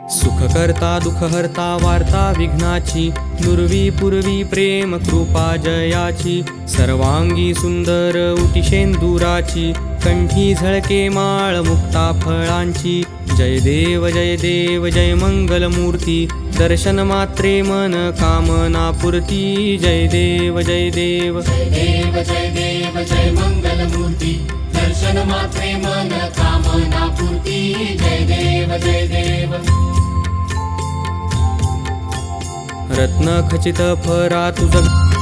सुखकर्ता दुःखहर्ता वार्ता विघ्नाची, दुर्वी पूर्वी प्रेम कृपा जयाची, सर्वांगी सुंदर उटिशेंदुराची, कंठी झळके माळ मुक्ता फळांची. जय देव जय मंगलमूर्ती, दर्शन मात्रे मन कामना पूर्ती. जय देव जय देव जय मंगलमूर्ती, दर्शन मात्रे मन कामना पूर्ती. जय देव रत्न खचित फरा तुझ